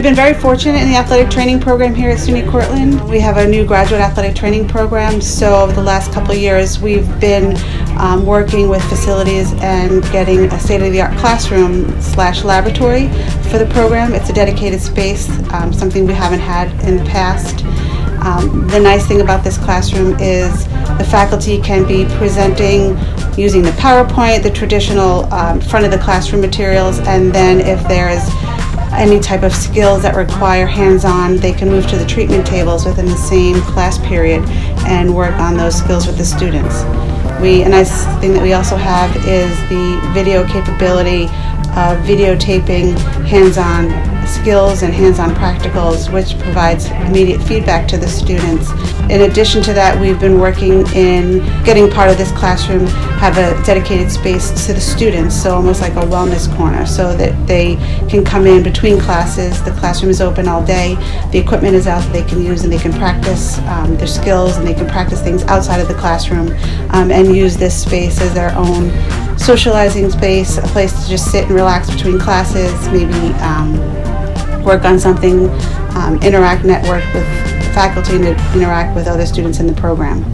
been very fortunate in the athletic training program here at SUNY Cortland. We have a new graduate athletic training program, so over the last couple of years we've been working with facilities and getting a state-of-the-art classroom/laboratory for the program. It's a dedicated space, something we haven't had in the past. The nice thing about this classroom is the faculty can be presenting using the PowerPoint, the traditional front of the classroom materials, and then if there's any type of skills that require hands-on, they can move to the treatment tables within the same class period and work on those skills with the students. A nice thing that we also have is the video capability of videotaping hands-on skills and hands-on practicals, which provides immediate feedback to the students. In addition to that, we've been working in getting part of this classroom have a dedicated space to the students, so almost like a wellness corner, so that they can come in between classes. The classroom is open all day. The equipment is out that they can use, and they can practice their skills, and they can practice things outside of the classroom and use this space as their own socializing space, a place to just sit and relax between classes, maybe work on something, network with faculty, and interact with other students in the program.